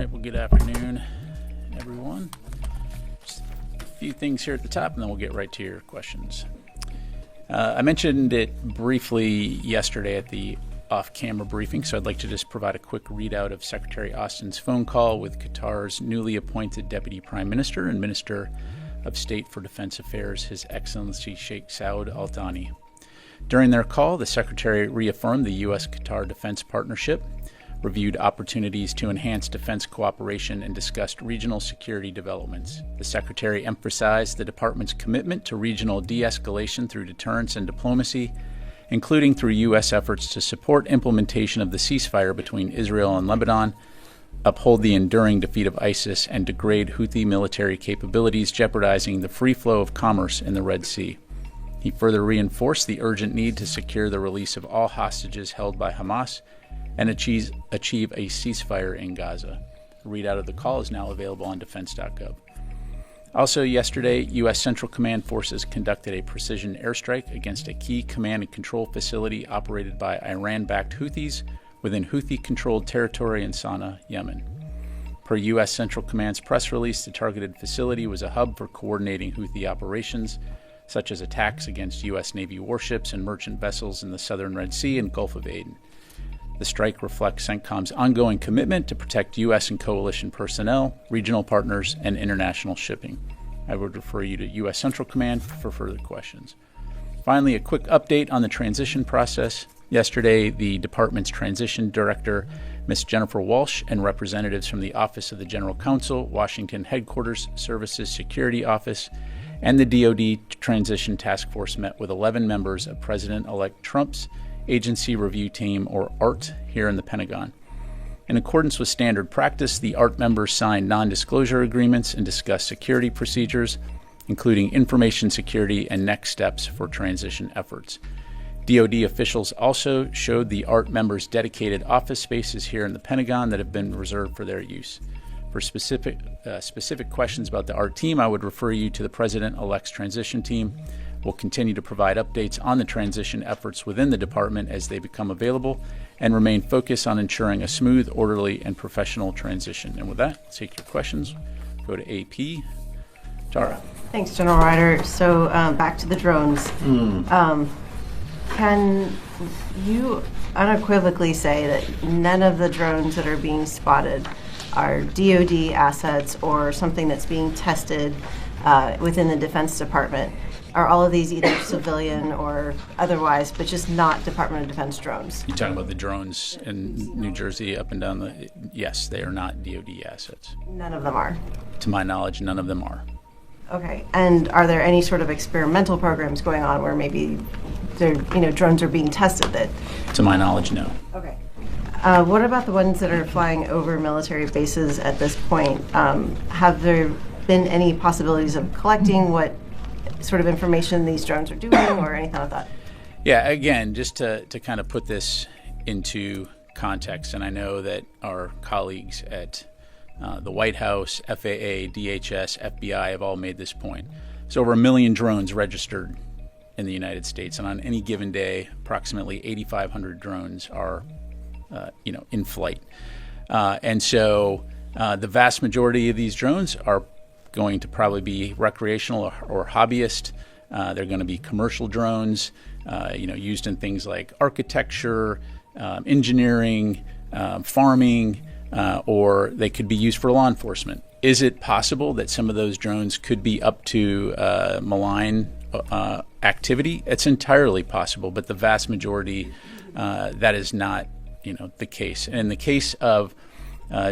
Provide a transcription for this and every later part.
right, well, good afternoon, everyone. Just a few things here at the top, and then we'll get right to your questions. I mentioned it briefly yesterday at the off-camera briefing, so I'd like to just provide a quick readout of Secretary Austin's phone call with Qatar's newly appointed Deputy Prime Minister and Minister of State for Defense Affairs, His Excellency Sheikh Saud Al Thani. During their call, the Secretary reaffirmed the U.S.-Qatar defense partnership, reviewed opportunities to enhance defense cooperation, and discussed regional security developments. The Secretary emphasized the Department's commitment to regional de-escalation through deterrence and diplomacy, including through U.S. efforts to support implementation of the ceasefire between Israel and Lebanon, uphold the enduring defeat of ISIS, and degrade Houthi military capabilities, jeopardizing the free flow of commerce in the Red Sea. He further reinforced the urgent need to secure the release of all hostages held by Hamas and achieve a ceasefire in Gaza. A readout of the call is now available on defense.gov. Also yesterday, U.S. Central Command forces conducted a precision airstrike against a key command and control facility operated by Iran-backed Houthis within Houthi-controlled territory in Sana'a, Yemen. Per U.S. Central Command's press release, the targeted facility was a hub for coordinating Houthi operations, such as attacks against U.S. Navy warships and merchant vessels in the southern Red Sea and Gulf of Aden. The strike reflects CENTCOM's ongoing commitment to protect U.S. and coalition personnel, regional partners, and international shipping. I would refer you to U.S. Central Command for further questions. Finally, a quick update on the transition process. Yesterday, the Department's Transition Director, Ms. Jennifer Walsh, and representatives from the Office of the General Counsel, Washington Headquarters Services Security Office, and the DoD Transition Task Force met with 11 members of President-elect Trump's Agency Review Team, or ART, here in the Pentagon. In accordance with standard practice, the ART members signed non-disclosure agreements and discussed security procedures, including information security and next steps for transition efforts. DoD officials also showed the ART members dedicated office spaces here in the Pentagon that have been reserved for their use. For specific questions about the ART team, I would refer you to the President-elect's transition team. We'll continue to provide updates on the transition efforts within the department as they become available and remain focused on ensuring a smooth, orderly, and professional transition. And with that, let's take your questions. Go to AP. Tara. Thanks, General Ryder. So back to the drones. Can you unequivocally say that none of the drones that are being spotted are DoD assets or something that's being tested within the Defense Department? Are all of these either civilian or otherwise, but just not Department of Defense drones? You're talking about the drones in New Jersey up and down the... Yes, they are not DoD assets. None of them are? To my knowledge, none of them are. Okay. And are there any sort of experimental programs going on where maybe drones are being tested that... To my knowledge, no. Okay. What about the ones that are flying over military bases at this point? Have there been any possibilities of collecting what sort of information these drones are doing or anything like that? Yeah, again, just to kind of put this into context, and I know that our colleagues at the White House, FAA, DHS, FBI have all made this point. There's over 1 million drones registered in the United States, and on any given day, approximately 8,500 drones are in flight. And so the vast majority of these drones are going to probably be recreational or hobbyist. They're going to be commercial drones, used in things like architecture, engineering, farming, or they could be used for law enforcement. Is it possible that some of those drones could be up to malign activity? It's entirely possible, but the vast majority, that is not, the case. And in the case of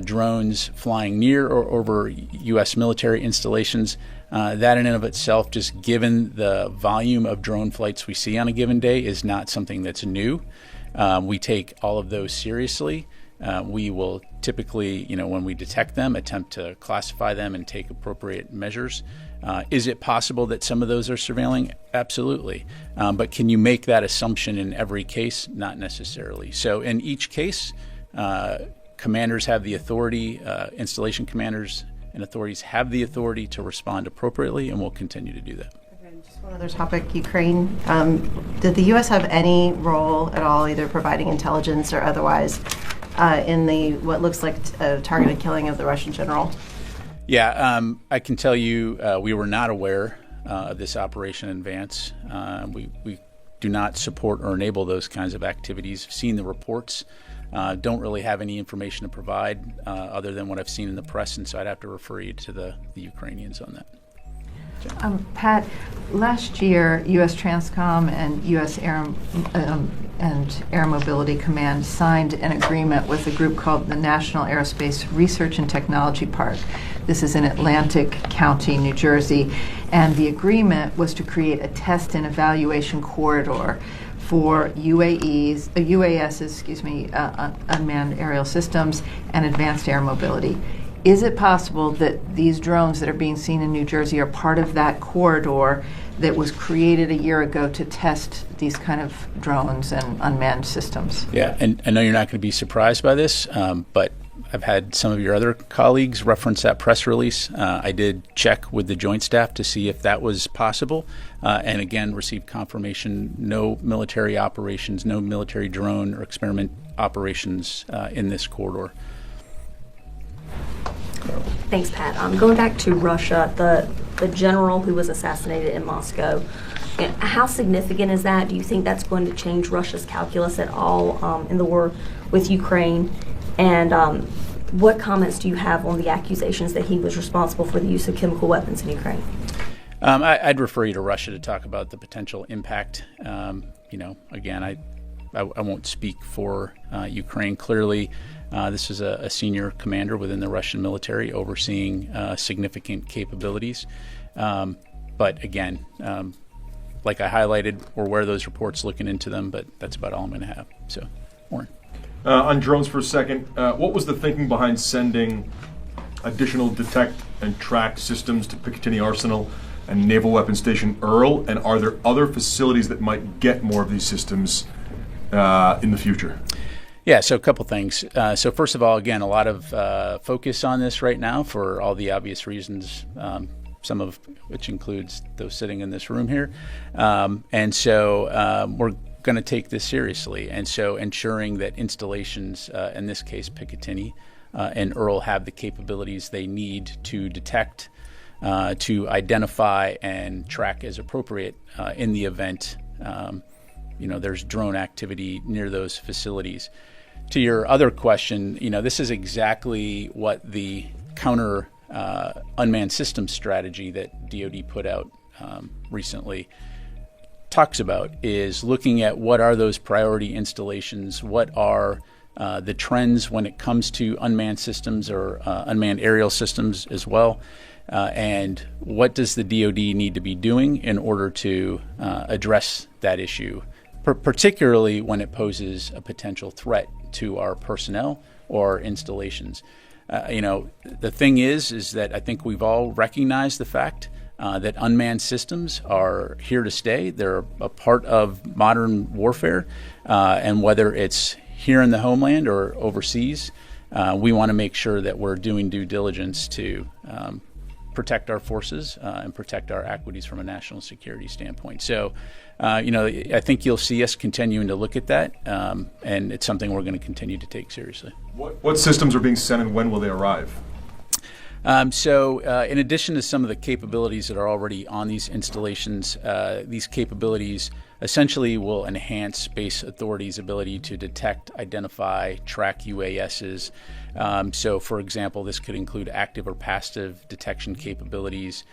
drones flying near or over U.S. military installations, that in and of itself, just given the volume of drone flights we see on a given day, is not something that's new. We take all of those seriously. We will typically, when we detect them, attempt to classify them and take appropriate measures. Is it possible that some of those are surveilling? Absolutely. But can you make that assumption in every case? Not necessarily. So in each case, commanders have the authority, installation commanders and authorities have the authority to respond appropriately, and will continue to do that. Okay, just one other topic, Ukraine. Did the U.S. have any role at all, either providing intelligence or otherwise, in the what looks like a targeted killing of the Russian general? Yeah, I can tell you we were not aware of this operation in advance. We do not support or enable those kinds of activities. Seen the reports. Don't really have any information to provide other than what I've seen in the press, and so I'd have to refer you to the Ukrainians on that. Pat, last year, U.S. Transcom and U.S. Air Mobility Command signed an agreement with a group called the National Aerospace Research and Technology Park. This is in Atlantic County, New Jersey, and the agreement was to create a test and evaluation corridor for UASs, unmanned aerial systems, and advanced air mobility. Is it possible that these drones that are being seen in New Jersey are part of that corridor that was created a year ago to test these kind of drones and unmanned systems? Yeah, and I know you're not going to be surprised by this, but I've had some of your other colleagues reference that press release. I did check with the Joint Staff to see if that was possible, and again received confirmation: no military operations, no military drone or experiment operations in this corridor. Thanks, Pat. Going back to Russia, the general who was assassinated in Moscow, how significant is that? Do you think that's going to change Russia's calculus at all in the war with Ukraine? And what comments do you have on the accusations that he was responsible for the use of chemical weapons in Ukraine? I'd refer you to Russia to talk about the potential impact. Again, I won't speak for Ukraine. Clearly, this is a senior commander within the Russian military overseeing significant capabilities. But again, like I highlighted, we're aware of those reports, looking into them, but that's about all I'm going to have. So, Warren. On drones for a second, what was the thinking behind sending additional detect and track systems to Picatinny Arsenal and Naval Weapons Station Earl? And are there other facilities that might get more of these systems in the future? Yeah, so a couple things. So first of all, again, a lot of focus on this right now for all the obvious reasons, some of which includes those sitting in this room here. And so we're going to take this seriously. And so ensuring that installations, in this case Picatinny and Earl, have the capabilities they need to detect, to identify and track as appropriate in the event there's drone activity near those facilities. To your other question, this is exactly what the counter unmanned systems strategy that DoD put out recently talks about, is looking at what are those priority installations, what are the trends when it comes to unmanned systems or unmanned aerial systems as well, and what does the DoD need to be doing in order to address that issue, particularly when it poses a potential threat to our personnel or installations. The thing is that I think we've all recognized the fact that unmanned systems are here to stay. They're a part of modern warfare, and whether it's here in the homeland or overseas, we want to make sure that we're doing due diligence to protect our forces and protect our equities from a national security standpoint. So, I think you'll see us continuing to look at that, and it's something we're going to continue to take seriously. What systems are being sent and when will they arrive? In addition to some of the capabilities that are already on these installations, these capabilities essentially will enhance space authorities' ability to detect, identify, track UASs. For example, this could include active or passive detection capabilities,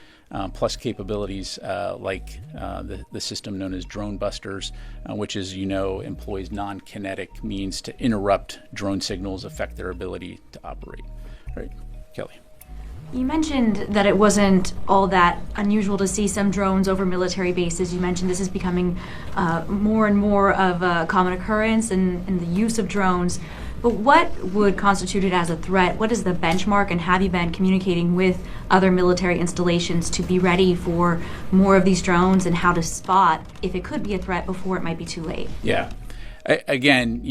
plus capabilities like the system known as drone busters, which, as you know, employs non-kinetic means to interrupt drone signals, affect their ability to operate. All right, Kelly. You mentioned that it wasn't all that unusual to see some drones over military bases. You mentioned this is becoming more and more of a common occurrence in the use of drones. But what would constitute it as a threat? What is the benchmark, and have you been communicating with other military installations to be ready for more of these drones, and how to spot if it could be a threat before it might be too late? Yeah. Again,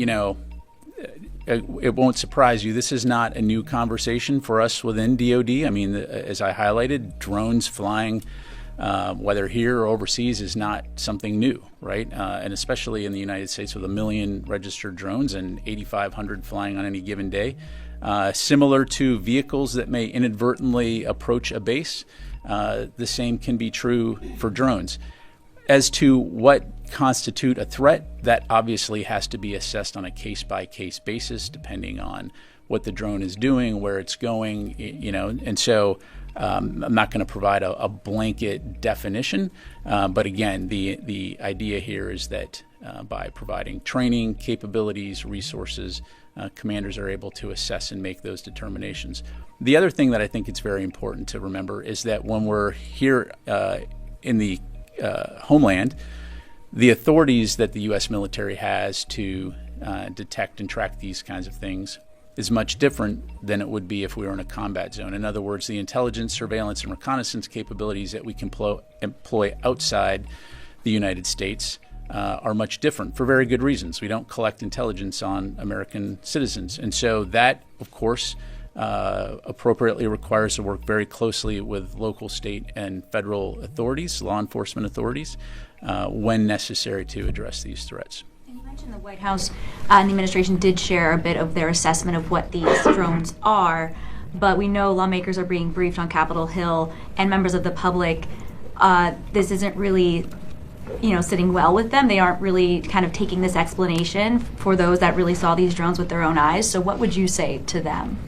it won't surprise you. This is not a new conversation for us within DoD. I mean, as I highlighted, drones flying whether here or overseas, is not something new, right? And especially in the United States with 1 million registered drones and 8,500 flying on any given day. Similar to vehicles that may inadvertently approach a base, the same can be true for drones. As to what constitute a threat, that obviously has to be assessed on a case-by-case basis, depending on what the drone is doing, where it's going, and so I'm not going to provide a blanket definition, but again, the idea here is that by providing training, capabilities, resources, commanders are able to assess and make those determinations. The other thing that I think it's very important to remember is that when we're here in the homeland, the authorities that the U.S. military has to detect and track these kinds of things is much different than it would be if we were in a combat zone. In other words, the intelligence, surveillance, and reconnaissance capabilities that we can employ outside the United States are much different for very good reasons. We don't collect intelligence on American citizens. And so that, of course, appropriately requires to work very closely with local, state, and federal authorities, law enforcement authorities, when necessary to address these threats. You mentioned the White House and the administration did share a bit of their assessment of what these drones are, but we know lawmakers are being briefed on Capitol Hill and members of the public. This isn't really sitting well with them. They aren't really kind of taking this explanation for those that really saw these drones with their own eyes. So what would you say to them?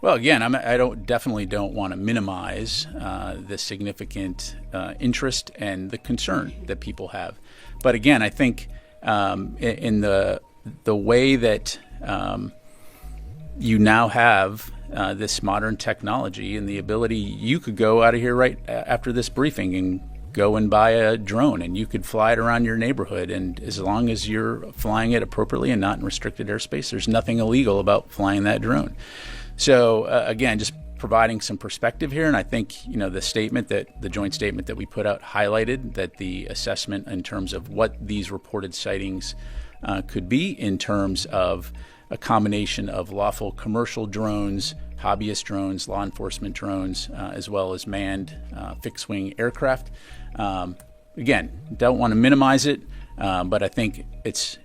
Well, again, I definitely don't want to minimize the significant interest and the concern that people have. But again, I think in the way that you now have this modern technology and the ability, you could go out of here right after this briefing and go and buy a drone, and you could fly it around your neighborhood. And as long as you're flying it appropriately and not in restricted airspace, there's nothing illegal about flying that drone. So again, just providing some perspective here, and I think the joint statement that we put out highlighted that the assessment in terms of what these reported sightings could be in terms of a combination of lawful commercial drones, hobbyist drones, law enforcement drones, as well as manned fixed-wing aircraft. Again, don't want to minimize it, but I think it's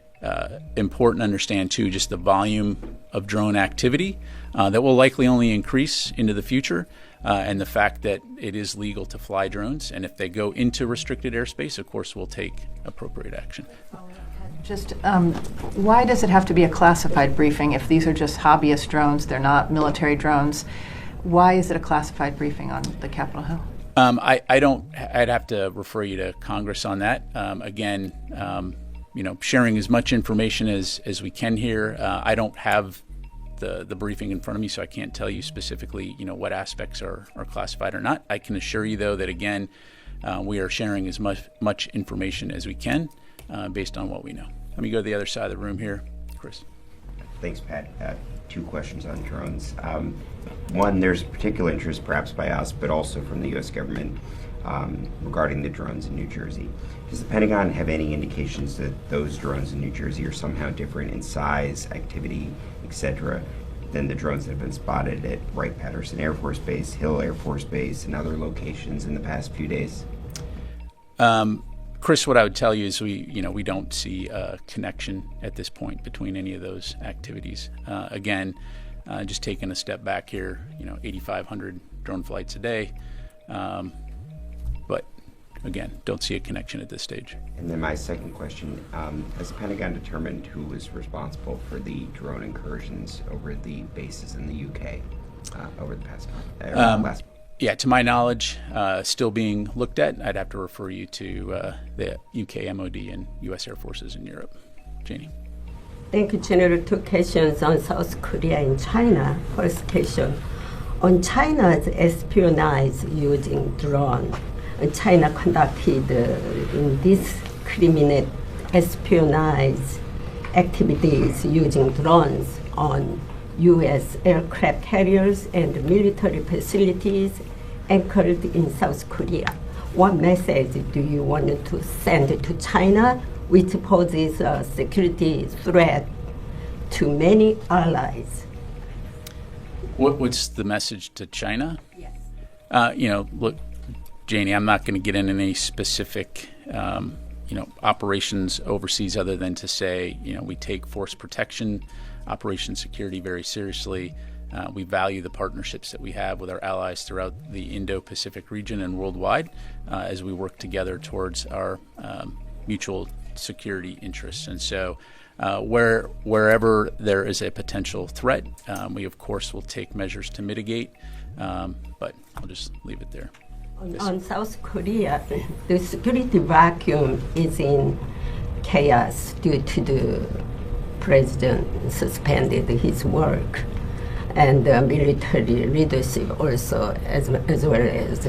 important to understand too just the volume of drone activity that will likely only increase into the future, and the fact that it is legal to fly drones, and if they go into restricted airspace, of course we'll take appropriate action. Just why does it have to be a classified briefing if these are just hobbyist drones, they're not military drones? Why is it a classified briefing on the Capitol Hill? I'd have to refer you to Congress on that. Again, sharing as much information as we can here. I don't have the briefing in front of me, so I can't tell you specifically, what aspects are classified or not. I can assure you, though, that again, we are sharing as much information as we can based on what we know. Let me go to the other side of the room here, Chris. Thanks, Pat. Two questions on drones. One, there's particular interest, perhaps by us, but also from the U.S. government, regarding the drones in New Jersey. Does the Pentagon have any indications that those drones in New Jersey are somehow different in size, activity, etc., than the drones that have been spotted at Wright-Patterson Air Force Base, Hill Air Force Base, and other locations in the past few days? Chris, what I would tell you is we don't see a connection at this point between any of those activities. Again, just taking a step back here, 8,500 drone flights a day, but again, don't see a connection at this stage. And then my second question, has the Pentagon determined who was responsible for the drone incursions over the bases in the UK over the past month? Yeah, to my knowledge, still being looked at. I'd have to refer you to the UK MOD and US Air Forces in Europe. Janie. Thank you, General. Two questions on South Korea and China. First question, on China's espionage using drone. China conducted indiscriminate espionage activities using drones on U.S. aircraft carriers and military facilities anchored in South Korea. What message do you want to send to China, which poses a security threat to many allies? What's the message to China? Yes. Look, Janie, I'm not going to get into any specific, operations overseas other than to say, we take force protection, operation security very seriously. We value the partnerships that we have with our allies throughout the Indo-Pacific region and worldwide as we work together towards our mutual security interests. And so wherever there is a potential threat, we of course will take measures to mitigate, but I'll just leave it there. On South Korea, the security vacuum is in chaos due to the president suspended his work, and the military leadership also as well as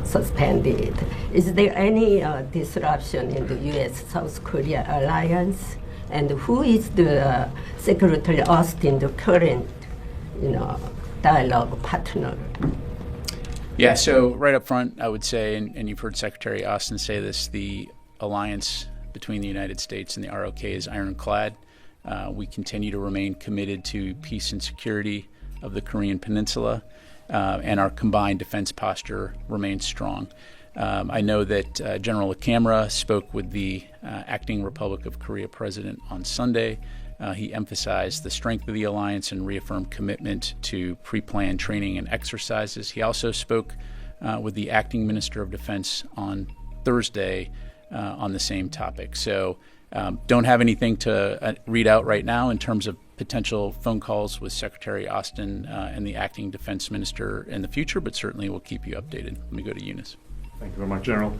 suspended. Is there any disruption in the U.S.-South Korea alliance? And who is the Secretary Austin, the current dialogue partner? Yeah, so right up front, I would say, and you've heard Secretary Austin say this, the alliance between the United States and the ROK is ironclad. We continue to remain committed to peace and security of the Korean Peninsula, and our combined defense posture remains strong. I know that General LaCamera spoke with the acting Republic of Korea president on Sunday. He emphasized the strength of the alliance and reaffirmed commitment to pre-planned training and exercises. He also spoke with the acting Minister of Defense on Thursday on the same topic. So don't have anything to read out right now in terms of potential phone calls with Secretary Austin and the acting Defense Minister in the future, but certainly we'll keep you updated. Let me go to Eunice. Thank you very much, General.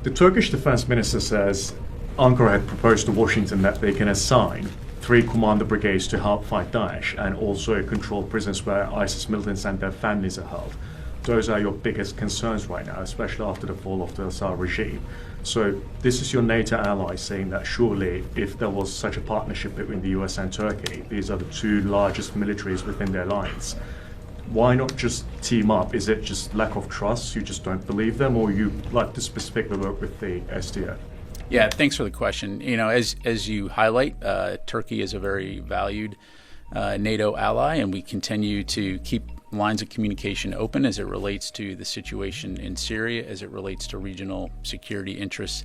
The Turkish Defense Minister says Ankara had proposed to Washington that they can assign 3 commander brigades to help fight Daesh and also control prisons where ISIS militants and their families are held. Those are your biggest concerns right now, especially after the fall of the Assad regime. So this is your NATO ally saying that surely if there was such a partnership between the US and Turkey, these are the 2 largest militaries within their alliance. Why not just team up? Is it just lack of trust? You just don't believe them, or you like to specifically work with the SDF? Yeah, thanks for the question. As you highlight, Turkey is a very valued NATO ally, and we continue to keep lines of communication open as it relates to the situation in Syria, as it relates to regional security interests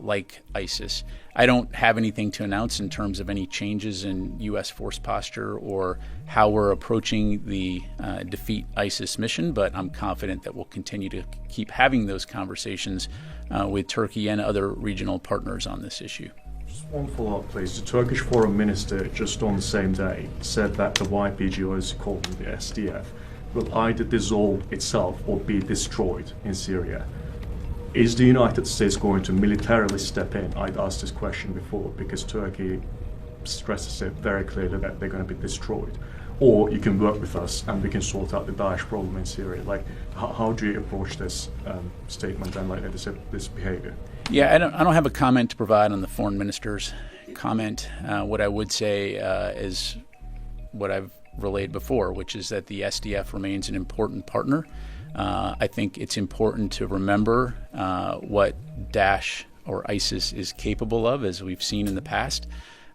like ISIS. I don't have anything to announce in terms of any changes in U.S. force posture or how we're approaching the defeat ISIS mission, but I'm confident that we'll continue to keep having those conversations with Turkey and other regional partners on this issue. Just one follow-up, please. The Turkish foreign minister just on the same day said that the YPG, or as called the SDF, will either dissolve itself or be destroyed in Syria. Is the United States going to militarily step in? I'd asked this question before because Turkey stresses it very clearly that they're going to be destroyed. Or you can work with us and we can sort out the Daesh problem in Syria. Like, how do you approach this statement and like this behavior? Yeah, I don't have a comment to provide on the foreign minister's comment. What I would say is what I've relayed before, which is that the SDF remains an important partner. I think it's important to remember what Daesh or ISIS is capable of, as we've seen in the past,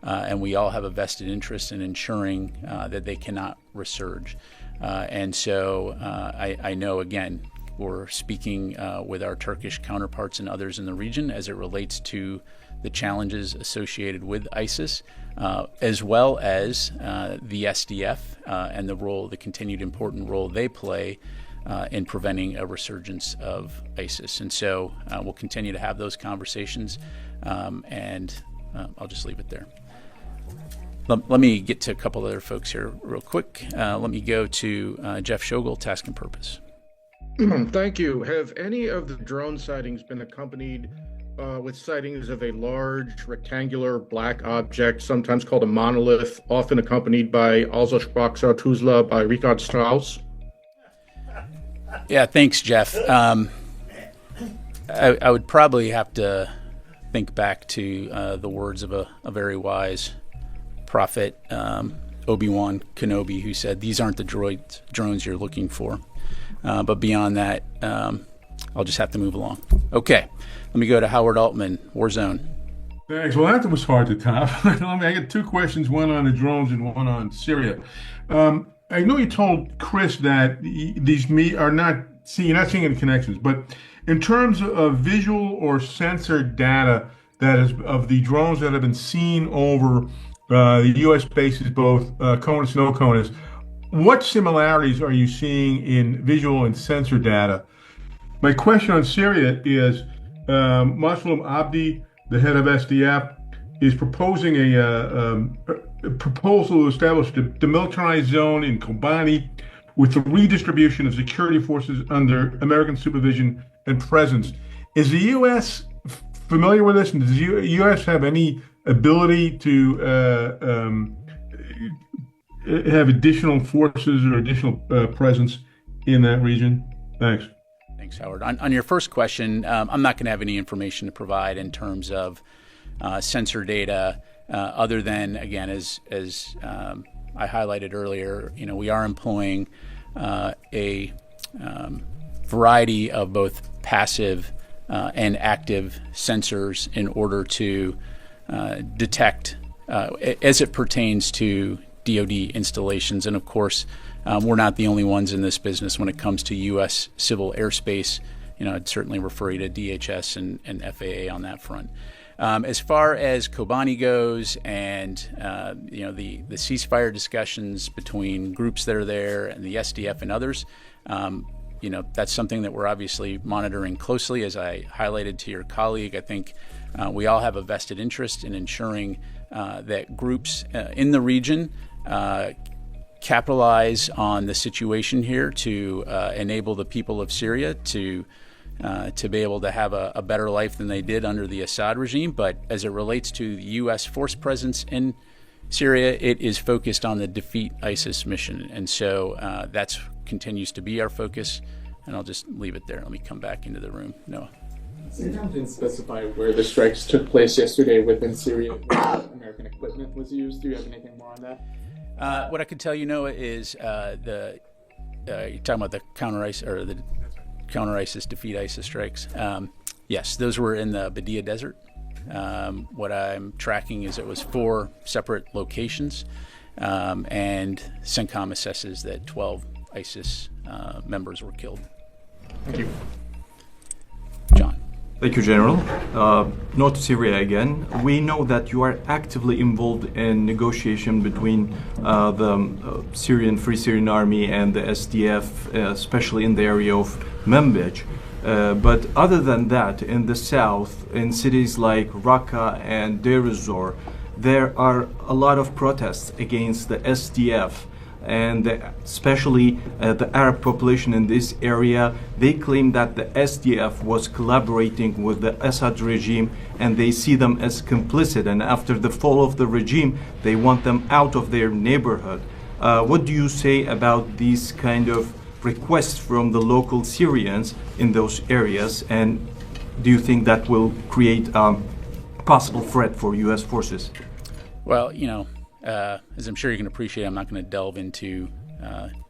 and we all have a vested interest in ensuring that they cannot resurge. And so I know, again, we're speaking with our Turkish counterparts and others in the region as it relates to the challenges associated with ISIS, as well as the SDF and the continued important role they play in preventing a resurgence of ISIS. And so we'll continue to have those conversations, and I'll just leave it there. Let me get to a couple other folks here real quick. Let me go to Jeff Shogel, Task and Purpose. Thank you. Have any of the drone sightings been accompanied with sightings of a large rectangular black object, sometimes called a monolith, often accompanied by Also sprach Zarathustra by Richard Strauss? Yeah, thanks, Jeff. I would probably have to think back to the words of a very wise prophet, Obi-Wan Kenobi, who said, "These aren't the drones you're looking for." But beyond that, I'll just have to move along. Okay, let me go to Howard Altman, Warzone. Thanks. Well, that was hard to top. I got 2 questions, one on the drones and one on Syria. I know you told Chris that these are not you're not seeing any connections. But in terms of visual or sensor data that is of the drones that have been seen over the U.S. bases, both CONUS and no CONUS, what similarities are you seeing in visual and sensor data? My question on Syria is, Muslim Abdi, the head of SDF, is proposing a proposal to establish a demilitarized zone in Kobani with the redistribution of security forces under American supervision and presence. Is the U.S. familiar with this, and does the U.S. have any ability to have additional forces or additional presence in that region? Thanks. Thanks, Howard. On your first question, I'm not going to have any information to provide in terms of sensor data, other than, again, as I highlighted earlier, we are employing a variety of both passive and active sensors in order to detect as it pertains to DoD installations. And of course, we're not the only ones in this business when it comes to U.S. civil airspace. I'd certainly refer you to DHS and FAA on that front. As far as Kobani goes, and the ceasefire discussions between groups that are there and the SDF and others, that's something that we're obviously monitoring closely. As I highlighted to your colleague, I think we all have a vested interest in ensuring that groups in the region capitalize on the situation here to enable the people of Syria to be able to have a better life than they did under the Assad regime. But as it relates to the U.S. force presence in Syria, it is focused on the Defeat ISIS mission. And so that continues to be our focus. And I'll just leave it there. Let me come back into the room. Noah. Pentagon didn't specify where the strikes took place yesterday within Syria, where American equipment was used. Do you have anything more on that? What I could tell you, Noah, is you're talking about the counter ISIS, defeat ISIS strikes. Yes, those were in the Badia Desert. What I'm tracking is it was 4 separate locations, and CENTCOM assesses that 12 ISIS members were killed. Thank you. John. Thank you, General. Not Syria again. We know that you are actively involved in negotiation between the Syrian Free Syrian Army and the SDF, especially in the area of Manbij. But other than that, in the south, in cities like Raqqa and Deir ez-Zor, there are a lot of protests against the SDF. And especially the Arab population in this area, they claim that the SDF was collaborating with the Assad regime, and they see them as complicit. And after the fall of the regime, they want them out of their neighborhood. What do you say about these kind of requests from the local Syrians in those areas? And do you think that will create a possible threat for U.S. forces? Well, as I'm sure you can appreciate, I'm not going to delve into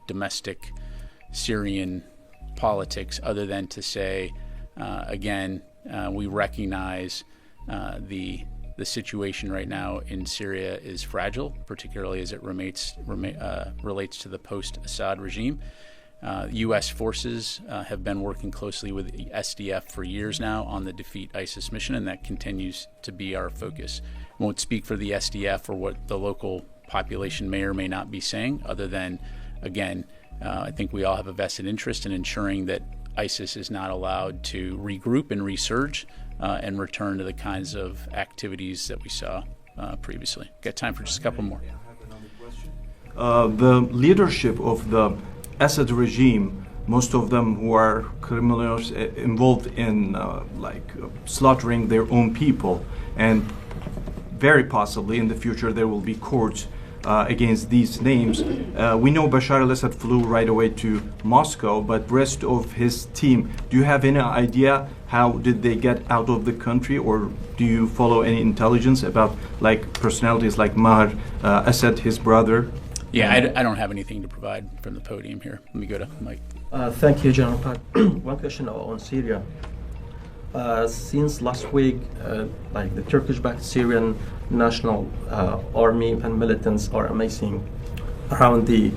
domestic Syrian politics other than to say, again, we recognize the situation right now in Syria is fragile, particularly as it relates to the post-Assad regime. U.S. forces have been working closely with the SDF for years now on the Defeat ISIS mission, and that continues to be our focus. I won't speak for the SDF or what the local population may or may not be saying, other than, again, I think we all have a vested interest in ensuring that ISIS is not allowed to regroup and resurge and return to the kinds of activities that we saw previously. Got time for just a couple more. The leadership of the Assad regime, most of them who are criminals involved in slaughtering their own people, and very possibly in the future there will be courts against these names. We know Bashar al-Assad flew right away to Moscow, but rest of his team, do you have any idea how did they get out of the country, or do you follow any intelligence about personalities like Maher Assad, his brother? Yeah, I don't have anything to provide from the podium here. Let me go to Mike. Thank you, General. One question on Syria. Since last week, the Turkish-backed Syrian National Army and militants are amassing around the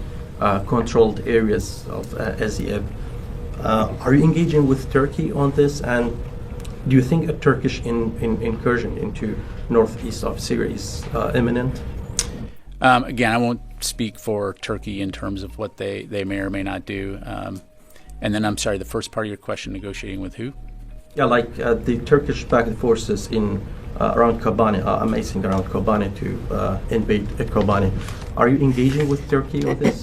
controlled areas of SDF. Are you engaging with Turkey on this? And do you think a Turkish incursion into northeast of Syria is imminent? Again, I won't speak for Turkey in terms of what they may or may not do. And then, I'm sorry, the first part of your question, negotiating with who? Yeah, like the Turkish-backed forces in around Kobani, amazing around Kobani to invade Kobani. Are you engaging with Turkey on this?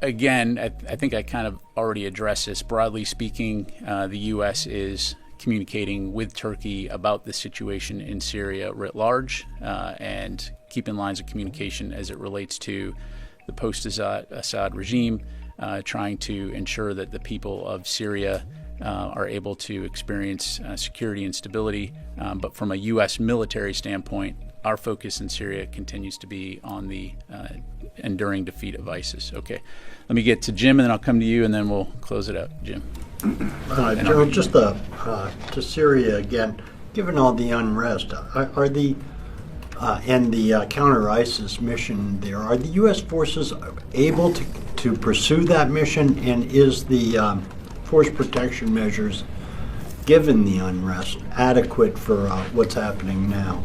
Again, I think I kind of already addressed this. Broadly speaking, the U.S. is communicating with Turkey about the situation in Syria writ large and keeping lines of communication as it relates to the post-Assad regime, trying to ensure that the people of Syria are able to experience security and stability. But from a U.S. military standpoint, our focus in Syria continues to be on the enduring defeat of ISIS. Okay, let me get to Jim, and then I'll come to you, and then we'll close it up. Jim. Joe, just to Syria again, given all the unrest, are the and the counter-ISIS mission there, are the U.S. forces able to pursue that mission, and is the force protection measures, given the unrest, adequate for what's happening now?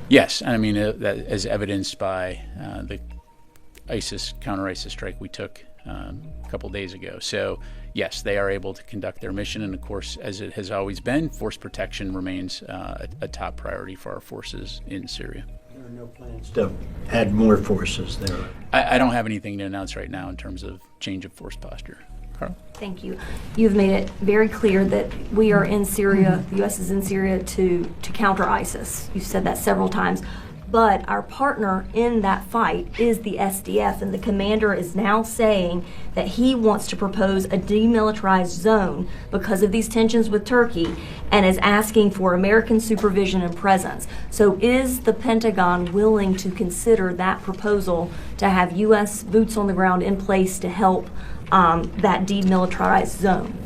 Yes, I mean, that as evidenced by the counter-ISIS strike we took a couple days ago. So, yes, they are able to conduct their mission, and of course, as it has always been, force protection remains a top priority for our forces in Syria. There are no plans to add more forces there? I don't have anything to announce right now in terms of change of force posture. Carl? Thank you. You've made it very clear that we are in Syria, the U.S. is in Syria to counter ISIS. You've said that several times. But our partner in that fight is the SDF, and the commander is now saying that he wants to propose a demilitarized zone because of these tensions with Turkey, and is asking for American supervision and presence. So is the Pentagon willing to consider that proposal to have U.S. boots on the ground in place to help that demilitarized zone?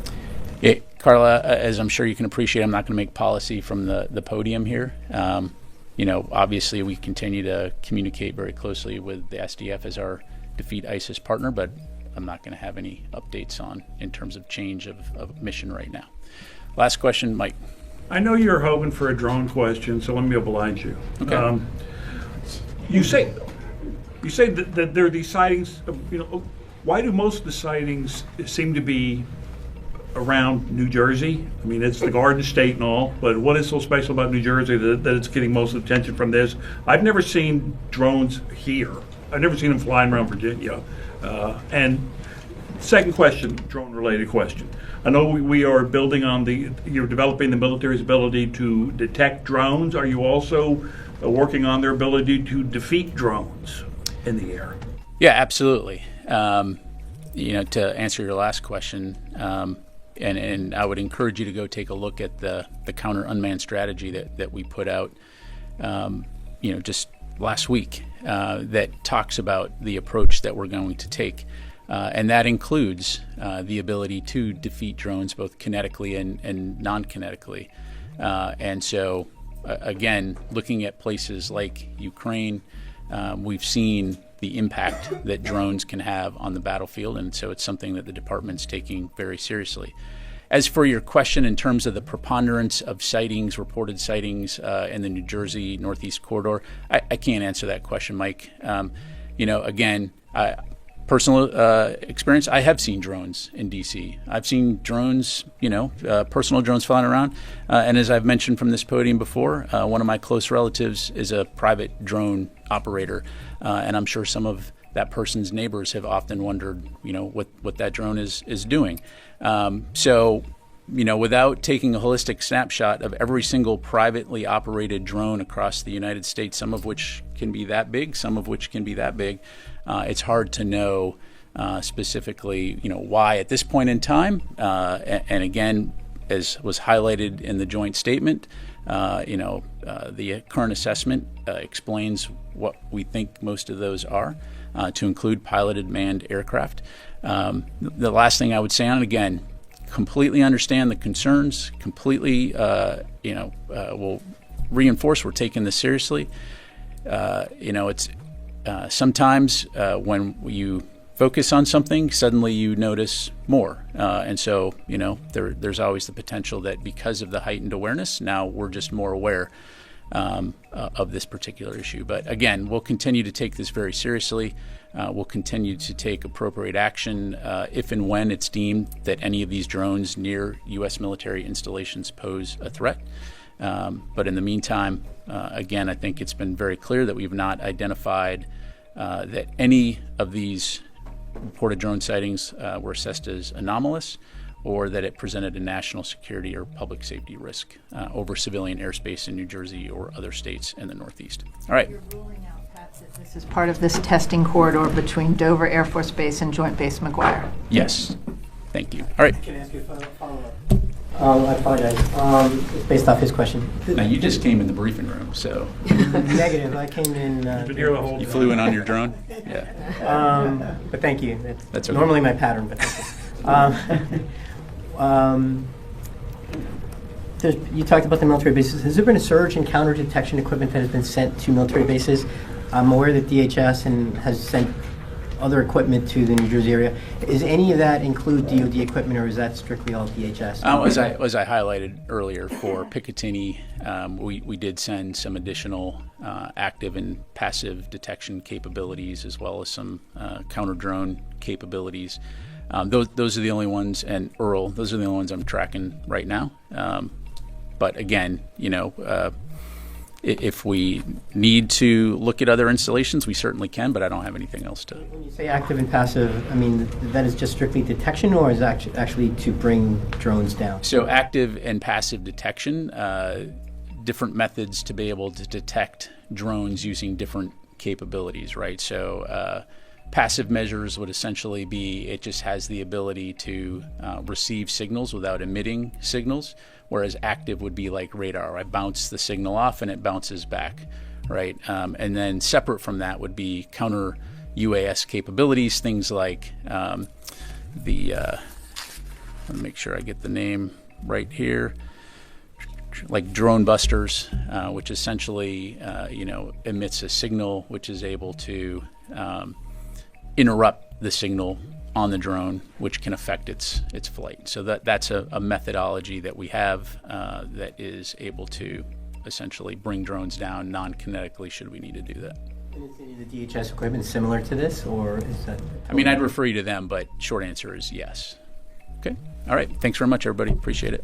Carla, as I'm sure you can appreciate, I'm not going to make policy from the podium here. Obviously we continue to communicate very closely with the SDF as our defeat ISIS partner, but I'm not going to have any updates in terms of change of mission right now. Last question, Mike. I know you're hoping for a drone question, so let me oblige you. Okay. You say that there are these sightings. Why do most of the sightings seem to be around New Jersey? I mean, it's the Garden State and all, but what is so special about New Jersey that it's getting most of the attention from this? I've never seen drones here. I've never seen them flying around Virginia. And second question, drone-related question. I know we are building on you're developing the military's ability to detect drones. Are you also working on their ability to defeat drones in the air? Yeah, absolutely. To answer your last question, and I would encourage you to go take a look at the counter unmanned strategy that we put out, just last week, that talks about the approach that we're going to take, and that includes the ability to defeat drones both kinetically and non-kinetically. And so, again, looking at places like Ukraine, we've seen the impact that drones can have on the battlefield, and so it's something that the department's taking very seriously. As for your question in terms of the preponderance of sightings, reported sightings in the New Jersey Northeast corridor, I can't answer that question, Mike. Again, personal experience, I have seen drones in D.C. I've seen drones, personal drones flying around. And as I've mentioned from this podium before, one of my close relatives is a private drone operator. And I'm sure some of that person's neighbors have often wondered, what that drone is doing. So, without taking a holistic snapshot of every single privately operated drone across the United States, some of which can be that big, some of which can be that big, it's hard to know specifically, why at this point in time. And again, as was highlighted in the joint statement, the current assessment explains what we think most of those are, to include piloted manned aircraft. The last thing I would say on it, again, completely understand the concerns, completely, will reinforce we're taking this seriously. It's sometimes when you focus on something, suddenly you notice more. And so, there's always the potential that because of the heightened awareness, now we're just more aware of this particular issue. But again, we'll continue to take this very seriously. We'll continue to take appropriate action if and when it's deemed that any of these drones near U.S. military installations pose a threat. But in the meantime, again, I think it's been very clear that we've not identified that any of these reported drone sightings were assessed as anomalous, or that it presented a national security or public safety risk over civilian airspace in New Jersey or other states in the Northeast. All right. You're ruling out, Pat, that this is part of this testing corridor between Dover Air Force Base and Joint Base McGuire. Yes. Thank you. All right. Can I ask you a follow-up? I apologize. It's based off his question. Now, you just came in the briefing room, so. Negative. I came in. You flew in on your drone? Yeah. But thank you. That's okay. Normally my pattern, but thank you. You talked about the military bases. Has there been a surge in counter detection equipment that has been sent to military bases? I'm aware that DHS has sent other equipment to the New Jersey area. Is any of that include DoD equipment, or is that strictly all DHS? As I highlighted earlier for Picatinny, we did send some additional active and passive detection capabilities, as well as some counter drone capabilities. Those are the only ones, and Earl, those are the only ones I'm tracking right now. But again, if we need to look at other installations, we certainly can, but I don't have anything else to. When you say active and passive, I mean, that is just strictly detection, or is that actually to bring drones down? So active and passive detection, different methods to be able to detect drones using different capabilities, right? So passive measures would essentially be it just has the ability to receive signals without emitting signals, whereas active would be like radar. I bounce the signal off and it bounces back, right? And then separate from that would be counter UAS capabilities, things like let me make sure I get the name right here, like drone busters, which essentially emits a signal which is able to interrupt the signal on the drone, which can affect its flight. So that's a methodology that we have that is able to essentially bring drones down non-kinetically should we need to do that. And is any of the DHS equipment similar to this, or is that? I mean, I'd refer you to them, but short answer is yes. Okay. All right. Thanks very much, everybody. Appreciate it.